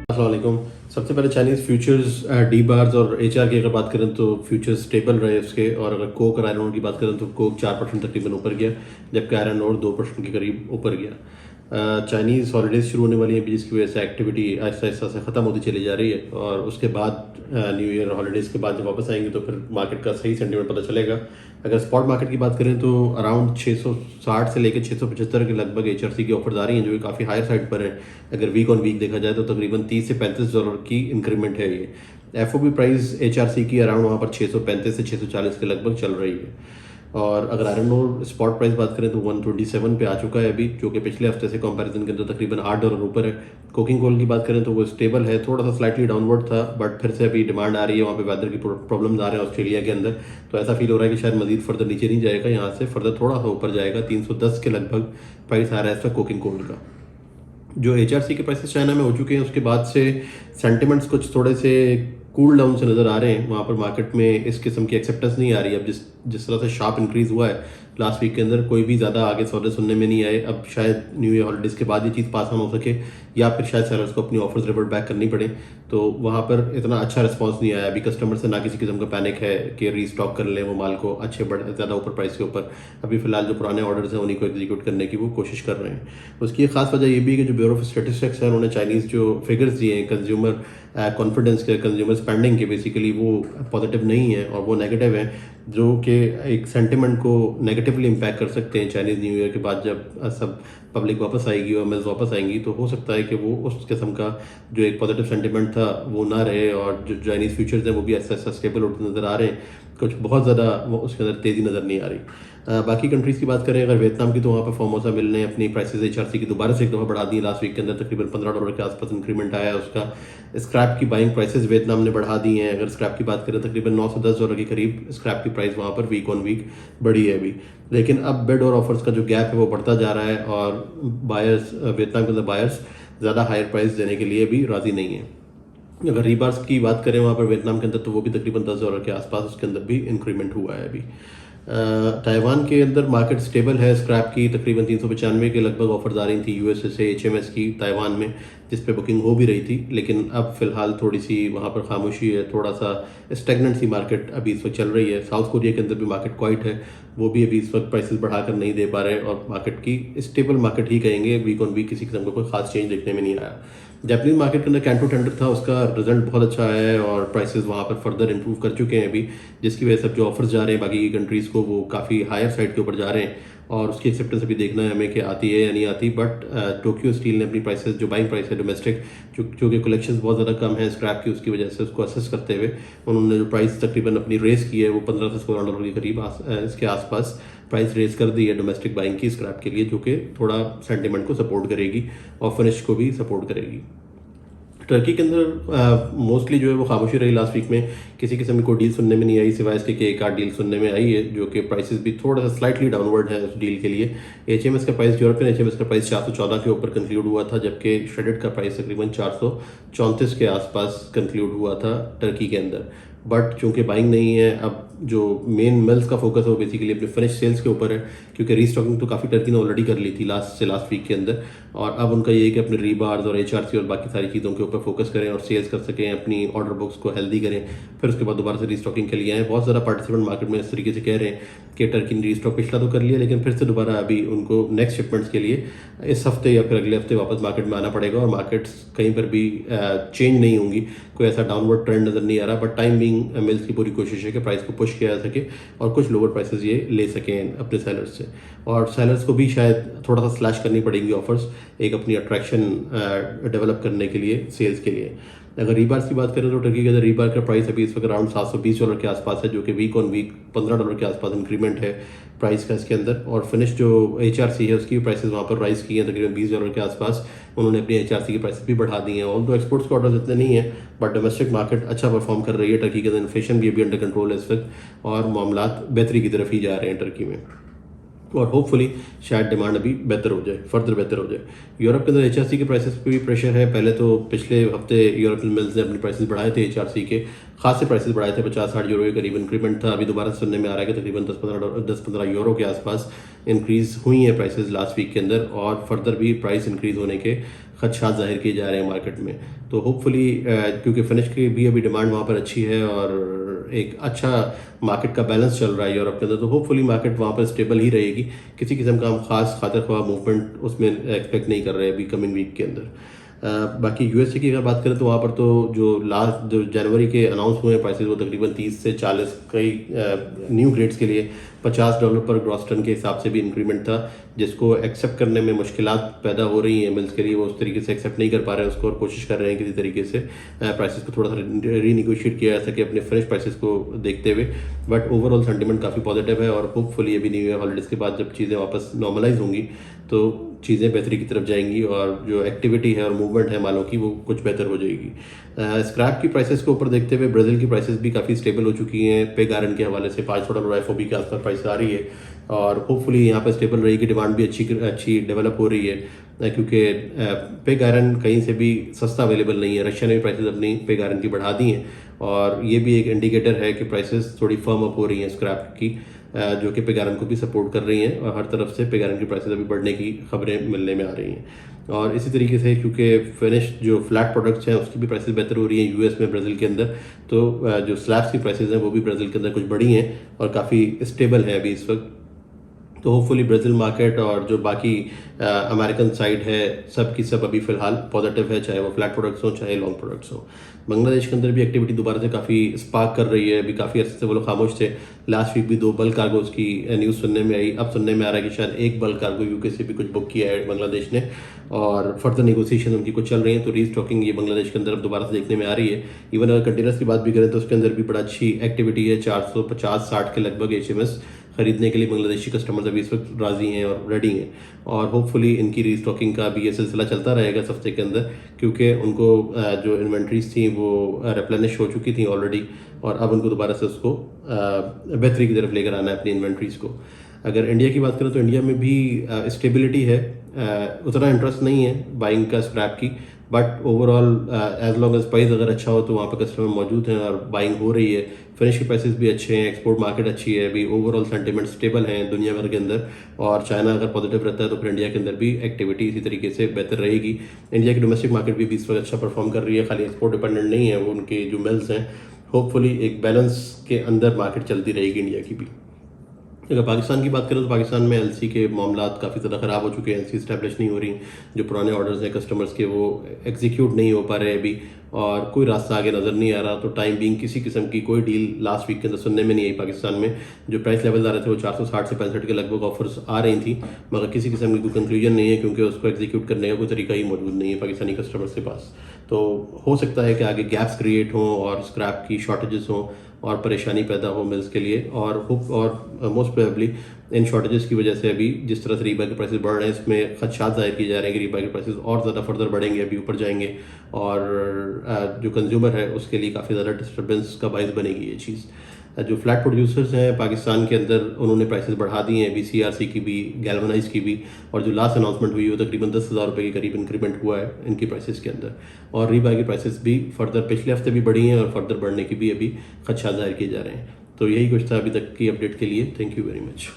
अस्सलाम वालेकुम। सबसे पहले चाइनीज़ फ्यूचर्स डी बार्स और एचआर की अगर बात करें तो फ्यूचर्स स्टेबल रहे उसके, और अगर कोक और आयरन ओर की बात करें तो कोक 4% तकरीबन ऊपर गया, जबकि आयरन ओर 2% के करीब ऊपर गया। चाइनीज़ हॉलीडेज शुरू होने वाली है जिसकी वजह से एक्टिविटी आहिस्ता आहिस्ता से ख़त्म होती चली जा रही है, और उसके बाद न्यू ईयर हॉलीडेज़ के बाद जब वापस आएंगे तो फिर मार्केट का सही सेंटीमेंट पता चलेगा। अगर स्पॉट मार्केट की बात करें तो अराउंड 660 से लेकर 675 के लगभग एचआरसी की ऑफर्स आ रही हैं, जो कि काफ़ी हायर साइड पर है। अगर वीक ऑन वीक देखा जाए तो तकरीबन 30 से $35 की इंक्रीमेंट है ये। एफओबी प्राइस एचआरसी की अराउंड वहाँ पर 635 से 640 के लगभग चल रही है। और अगर आयरन ओर स्पॉट प्राइस बात करें तो 127 पे आ चुका है अभी, जो कि पिछले हफ्ते से कंपैरिजन के अंदर तकरीबन $8 ऊपर है। कोकिंग कोल की बात करें तो वो स्टेबल है, थोड़ा सा स्लाइटली डाउनवर्ड था, बट फिर से अभी डिमांड आ रही है, वहाँ पे वेदर की प्रॉब्लम्स आ रहे हैं ऑस्ट्रेलिया के अंदर, तो ऐसा फील हो रहा है कि शायद मजीद फर्दर नीचे नहीं जाएगा, यहाँ से फर्दर थोड़ा सा ऊपर जाएगा। 310 के लगभग प्राइस आ रहा है इसका कोकिंग कोल का। जो एचआरसी के प्राइसेस चाइना में हो चुके हैं उसके बाद से सेंटिमेंट्स कुछ थोड़े से कूल डाउन से नज़र आ रहे हैं। वहाँ पर मार्केट में इस किस्म की एक्सेप्टेंस नहीं आ रही है। अब जिस तरह से शार्प इंक्रीज हुआ है लास्ट वीक के अंदर, कोई भी ज़्यादा आगे सौदे सुनने में नहीं आए। अब शायद न्यू ईयर हॉलीडेज़ के बाद ये चीज़ पास ऑन हो सके, या फिर शायद सेलर्स को अपनी ऑफर्स रिवर्ट बैक करनी पड़े, तो वहाँ पर इतना अच्छा रिस्पॉन्स नहीं आया अभी कस्टमर से। ना किसी किस्म का पैनिक है कि रीस्टॉक कर लें वो माल को अच्छे ज़्यादा ऊपर प्राइस के ऊपर। अभी फिलहाल जो पुराने ऑर्डर्स हैं उन्हीं को एग्जीक्यूट करने की वो कोशिश कर रहे हैं। उसकी एक खास वजह ये भी है कि जो ब्यूरो ऑफ स्टेटिस्टिक्स है उन्होंने चाइनीज़ जो फिगर्स दिए हैं कंज्यूमर कॉन्फिडेंस के, कंज्यूमर स्पेंडिंग के, बेसिकली वो पॉजिटिव नहीं है और वो नेगेटिव है, जो कि एक सेंटिमेंट को नेगेटिवली इम्पैक्ट कर सकते हैं। चाइनीज़ न्यू ईयर के बाद जब सब पब्लिक वापस आएगी और मिल्स वापस आएंगी तो हो सकता है कि वो उस किस्म का जो एक पॉजिटिव सेंटिमेंट था वो ना रहे, और जो चाइनीज़ फ्यूचर्स हैं वो भी ऐसा ऐसा स्टेबल होते नज़र आ रहे हैं। कुछ बहुत ज़्यादा वो उसके अंदर तेज़ी नज़र नहीं आ रही। बाकी कंट्रीज़ की बात करें अगर वियतनाम की, तो वहाँ पर फॉर्मोसा मिल ने अपनी प्राइसेस एचआरसी की दोबारा से एक दफ़ा बढ़ा दी लास्ट वीक के अंदर। तकरीबन $15 के आसपास इंक्रीमेंट आया है उसका। स्क्रैप की बाइंग प्राइसेस वियतनाम ने बढ़ा दी हैं। अगर स्क्रैप की बात करें तकरीबन $9 से $10 के करीब स्क्रैप की प्राइस वहाँ पर वीक ऑन वीक बढ़ी है अभी। लेकिन अब बिड और ऑफर्स का जो गैप है वो बढ़ता जा रहा है, और बायर्स वियतनाम के अंदर बायर्स ज़्यादा हायर प्राइस देने के लिए भी राज़ी नहीं है। अगर रीबार्स की बात करें वहाँ पर वियतनाम के अंदर, तो वो भी तकरीबन $10 के आसपास उसके अंदर भी इंक्रीमेंट हुआ है अभी। ताइवान के अंदर मार्केट स्टेबल है। स्क्रैप की तकरीबन 395 के लगभग ऑफर्स आ रही थी यूएसए से एचएमएस की ताइवान में, जिस पे बुकिंग हो भी रही थी, लेकिन अब फिलहाल थोड़ी सी वहाँ पर खामोशी है, थोड़ा सा स्टेगनेंट सी मार्केट अभी इस वक्त चल रही है। साउथ कोरिया के अंदर भी मार्केट क्वाइट है, वो भी अभी इस वक्त प्राइसेस बढ़ाकर नहीं दे पा रहे, और मार्केट की स्टेबल मार्केट ही कहेंगे, वीक ऑन वीक किसी किस्म का कोई खास चेंज देखने में नहीं आया। जापानीज मार्केट के अंदर कैंटो टेंडर था, उसका रिजल्ट बहुत अच्छा आया है और प्राइसेस वहाँ पर फर्दर इंप्रूव कर चुके हैं अभी, जिसकी वजह से अब जो ऑफर्स जा रहे हैं बाकी की कंट्रीज़ को वो काफ़ी हायर साइड के ऊपर जा रहे हैं, और उसकी एक्सेप्टेंस अभी देखना है हमें कि आती है या नहीं आती। बट टोक्यो स्टील ने अपनी प्राइसेस जो बाइंग प्राइस है डोमेस्टिक, जो कि कलेक्शंस बहुत ज़्यादा कम है स्क्रैप की, उसकी वजह से उसको असेस करते हुए उन्होंने जो प्राइस तकरीबन अपनी रेस की है वो $15 से $16 के करीब इसके आसपास प्राइस रेस कर दी है डोमेस्टिक बाइंग की स्क्रैप के लिए, जो कि थोड़ा सेंटिमेंट को सपोर्ट करेगी और फिनिश को भी सपोर्ट करेगी। टर्की के अंदर मोस्टली जो है वो खामोशी रही लास्ट वीक में, किसी किस्म की कोई डील सुनने में नहीं आई, सिवाय इसके कि एक आध डील सुनने में आई है, जो कि प्राइसेस भी थोड़ा सा स्लाइटली डाउनवर्ड है उस डील के लिए। एचएमएस का प्राइस, यूरोपियन एचएमएस का प्राइस 414 के ऊपर कंक्लूड हुआ था, जबकि श्रेडेड का प्राइस तकरीबन 434 के आसपास कंक्लूड हुआ था टर्की के अंदर। बट चूंकि बाइंग नहीं है, अब जो मेन मिल्स का फोकस है वो बेसिकली अपने फिनिश सेल्स के ऊपर है, क्योंकि रीस्टॉकिंग तो काफ़ी टर्की ने ऑलरेडी कर ली थी लास्ट वीक के अंदर, और अब उनका ये है कि अपने रीबार्स और एचआरसी और बाकी सारी चीज़ों के ऊपर फोकस करें और सेल्स कर सकें, अपनी ऑर्डर बुक्स को हेल्दी करें, फिर उसके बाद दोबारा से रीस्टॉकिंग के लिए आए। बहुत ज़्यादा पार्टिसिपेंट मार्केट में इस तरीके से कह रहे हैं कि टर्की ने रीस्टॉक पिछला तो कर लिया, लेकिन फिर से दोबारा अभी उनको नेक्स्ट शिपमेंट्स के लिए इस हफ्ते या फिर अगले हफ्ते वापस मार्केट में आना पड़ेगा, और मार्केट्स कहीं पर भी चेंज नहीं होंगी, कोई ऐसा डाउनवर्ड ट्रेंड नज़र नहीं आ रहा। बट टाइम बिंग मिल्स की पूरी कोशिश है कि प्राइस को पुश किया जा सके और कुछ लोअर प्राइसेस ये ले सकें अपने सेलर्स से, और सेलर्स को भी शायद थोड़ा सा स्लैश करनी पड़ेंगी ऑफर्स, एक अपनी अट्रैक्शन डेवलप करने के लिए, सेल्स के लिए। अगर रीबार्स की बात करें तो टर्की के अंदर रीबार का प्राइस अभी इस वक्त अराउंड $720 के आसपास है, जो कि वीक ऑन वीक $15 के आसपास इंक्रीमेंट है प्राइस का इसके अंदर। और फिनिश जो एचआरसी है उसकी प्राइसेस वहाँ पर राइज की है तकरीबन $20 के आसपास, उन्होंने अपनी एचआरसी की प्राइसेस भी बढ़ा दी हैं। ऑल तो एक्सपोर्ट्स के ऑर्डर्स इतने नहीं है, बट डोमेस्टिक मार्केट अच्छा परफॉर्म कर रही है टर्की के अंदर। इन्फ्लेशन भी अभी अंडर कंट्रोल है इस वक्त, और मामलात बेहतरी की तरफ ही जा रहे हैं टर्की में। और होपफुली शायद डिमांड अभी बेहतर हो जाए, फर्दर बेहतर हो जाए। यूरोप के अंदर एचआरसी के प्राइसेस पे भी प्रेशर है। पहले तो पिछले हफ्ते यूरोपियन मिल्स ने अपने प्राइसेस बढ़ाए थे एचआरसी के, खासे प्राइसेस बढ़ाए थे, 50-60 यूरो के करीब इंक्रीमेंट था। अभी दोबारा सुनने में आ रहा है कि तकरीबन 10-15 यूरो के आसपास इंक्रीज़ हुई है प्राइसेस लास्ट वीक के अंदर, और फर्दर भी प्राइस इंक्रीज़ होने के खदशात जाहिर किए जा रहे हैं मार्केट में। तो होपफुली क्योंकि फिनिश की भी अभी डिमांड वहाँ पर अच्छी है और एक अच्छा मार्केट का बैलेंस चल रहा है यूरोप के अंदर, तो होपफुली मार्केट वहाँ पर स्टेबल ही रहेगी। किसी किस्म का हम खास खातिर ख्वाह मूवमेंट उसमें एक्सपेक्ट नहीं कर रहे अभी कमिंग वीक के अंदर। बाकी यूएसए की अगर बात करें तो वहाँ पर तो जो जनवरी के अनाउंस हुए हैं प्राइसेस वो तकरीबन 30 से 40 कई न्यू ग्रेड्स के लिए $50 पर ग्रॉस टन के हिसाब से भी इंक्रीमेंट था, जिसको एक्सेप्ट करने में मुश्किलात पैदा हो रही हैं मिल्स के लिए। वो उस तरीके से एक्सेप्ट नहीं कर पा रहे हैं उसको, और कोशिश कर रहे हैं किसी तरीके से प्राइसेस को थोड़ा सा रीनिगोशिएट किया जा सके अपने फ्रेश प्राइसेस को देखते हुए। बट ओवरऑल सेंटिमेंट काफ़ी पॉजिटिव है, और होपफुली अभी न्यू ईयर हॉलीडेज़ के बाद जब चीज़ें वापस नॉर्मलाइज होंगी तो चीज़ें बेहतरी की तरफ जाएंगी, और जो एक्टिविटी है और मूवमेंट है मालों की वो कुछ बेहतर हो जाएगी। स्क्रैप की प्राइसेस को ऊपर देखते हुए ब्राज़ील की प्राइसेस भी काफ़ी स्टेबल हो चुकी हैं। पिग आयरन के हवाले से $5 FOB के आसपास प्राइस आ रही है, और होपफुली यहाँ पर स्टेबल रहेगी। डिमांड भी अच्छी डेवलप हो रही है, क्योंकि पिग आयरन कहीं से भी सस्ता अवेलेबल नहीं है। रशिया ने भी प्राइसेस अपनी पिग आयरन की बढ़ा दी हैं, और ये भी एक इंडिकेटर है कि प्राइसेस थोड़ी फर्म अप हो रही हैं स्क्रैप की, जो कि पिग आयरन को भी सपोर्ट कर रही हैं, और हर तरफ से पिग आयरन की प्राइसेस अभी बढ़ने की खबरें मिलने में आ रही हैं। और इसी तरीके से क्योंकि फिनिश जो फ्लैट प्रोडक्ट्स हैं उसकी भी प्राइसेस बेहतर हो रही हैं यूएस में, ब्राज़ील के अंदर, तो जो स्लैब्स की प्राइसेस हैं वो भी ब्राज़ील के अंदर कुछ बढ़ी हैं और काफ़ी स्टेबल है अभी इस वक्त। तो होपफुली ब्राज़ील मार्केट और जो बाकी अमेरिकन साइड है सब की सब अभी फ़िलहाल पॉजिटिव है, चाहे वो फ्लैट प्रोडक्ट्स हो चाहे लॉन्ग प्रोडक्ट्स हो। बांग्लादेश के अंदर भी एक्टिविटी दोबारा से काफ़ी स्पार्क कर रही है। अभी काफ़ी अर्से से वो लोग खामोश थे। लास्ट वीक भी 2 बल्क कार्गोज की न्यूज़ सुनने में आई। अब सुनने में आ रहा है कि शायद 1 बल्क कार्गो यूके से भी कुछ बुक किया है बांग्लादेश ने, और फर्दर नेगोशिएशन उनकी कुछ चल रही है। तो रीस्टॉकिंग ये बांग्लादेश के अंदर अब दोबारा से देखने में आ रही है। इवन अगर कंटेनर्स की बात भी करें तो उसके अंदर भी बड़ा अच्छी एक्टिविटी है। 450-60 के लगभग HMS खरीदने के लिए बांग्लादेशी कस्टमर्स अभी इस वक्त राजी हैं और रेडी हैं, और होपफुली इनकी रीस्टॉकिंग का भी ये सिलसिला चलता रहेगा इस हफ्ते के अंदर, क्योंकि उनको जो इन्वेंट्रीज थी वो रिप्लेनिश हो चुकी थी ऑलरेडी, और अब उनको दोबारा से उसको बेहतरी की तरफ लेकर आना है अपनी इन्वेंट्रीज को। अगर इंडिया की बात करें तो इंडिया में भी स्टेबिलिटी है, उतना इंटरेस्ट नहीं है बाइंग का स्क्रैप की, but overall as long as price अगर अच्छा हो तो वहाँ पर कस्टमर मौजूद हैं और बाइंग हो रही है। फिनिश की प्राइसेस भी अच्छे हैं, एक्सपोर्ट मार्केट अच्छी है, अभी ओवरऑल सेंटिमेंट स्टेबल हैं दुनिया भर के अंदर, और चाइना अगर पॉजिटिव रहता है तो फिर इंडिया के अंदर भी एक्टिविटी इसी तरीके से बेहतर रहेगी। इंडिया की डोमेस्टिक मार्केट भी इस वक्त अच्छा परफॉर्म कर रही है, खाली एक्सपोर्ट डिपेंडेंट नहीं है वो उनके जो मिल्स हैं। होपफुली एक बैलेंस के अंदर मार्केट चलती रहेगी इंडिया की भी। अगर पाकिस्तान की बात करें तो पाकिस्तान में एलसी के मामला काफ़ी ज़्यादा ख़राब हो चुके हैं। एलसी इस्टेब्लिश नहीं हो रही, जो पुराने ऑर्डर्स हैं कस्टमर्स के वो एग्जीक्यूट नहीं हो पा रहे अभी, और कोई रास्ता आगे नज़र नहीं आ रहा। तो टाइम बीइंग किसी किस्म की कोई डील लास्ट वीक के अंदर सुनने में नहीं आई पाकिस्तान में। जो प्राइस लेवल आ रहे थे वो 460 से 65 के लगभग ऑफर्स आ रही थी, मगर किसी किस्म की कोई कंक्लूजन नहीं है, क्योंकि उसको एग्जीक्यूट करने का कोई तरीका ही मौजूद नहीं है पाकिस्तानी कस्टमर्स के पास। तो हो सकता है कि आगे गैप्स क्रिएट हों और स्क्रैप की शॉर्टेजेस हों और परेशानी पैदा हो मिल्स के लिए, और मोस्ट प्रोबेबली इन शॉर्टेजेस की वजह से अभी जिस तरह से रीबा के प्राइसेस बढ़ रहे हैं इसमें खदशात जाहिर किए जा रहे हैं कि रीबा के प्राइसेस और ज़्यादा फर्दर बढ़ेंगे, अभी ऊपर जाएंगे, और जो कंज्यूमर है उसके लिए काफ़ी ज़्यादा डिस्टर्बेंस का बाइस बनेगी ये चीज़। जो फ्लैट प्रोड्यूसर्स हैं पाकिस्तान के अंदर उन्होंने प्राइसेस बढ़ा दी हैं, BCRC की भी, गैल्वनाइज की भी, और जो लास्ट अनाउंसमेंट हुई वो तकरीबन 10,000 रुपये के करीब इंक्रीमेंट हुआ है इनकी प्राइसेस के अंदर, और रीबा की प्राइसेस भी फर्दर पिछले हफ्ते भी बढ़ी हैं और फर्दर बढ़ने की भी अभी खदशात जाहिर किए जा रहे हैं। तो यही कुछ था अभी तक की अपडेट के लिए। Thank you very much.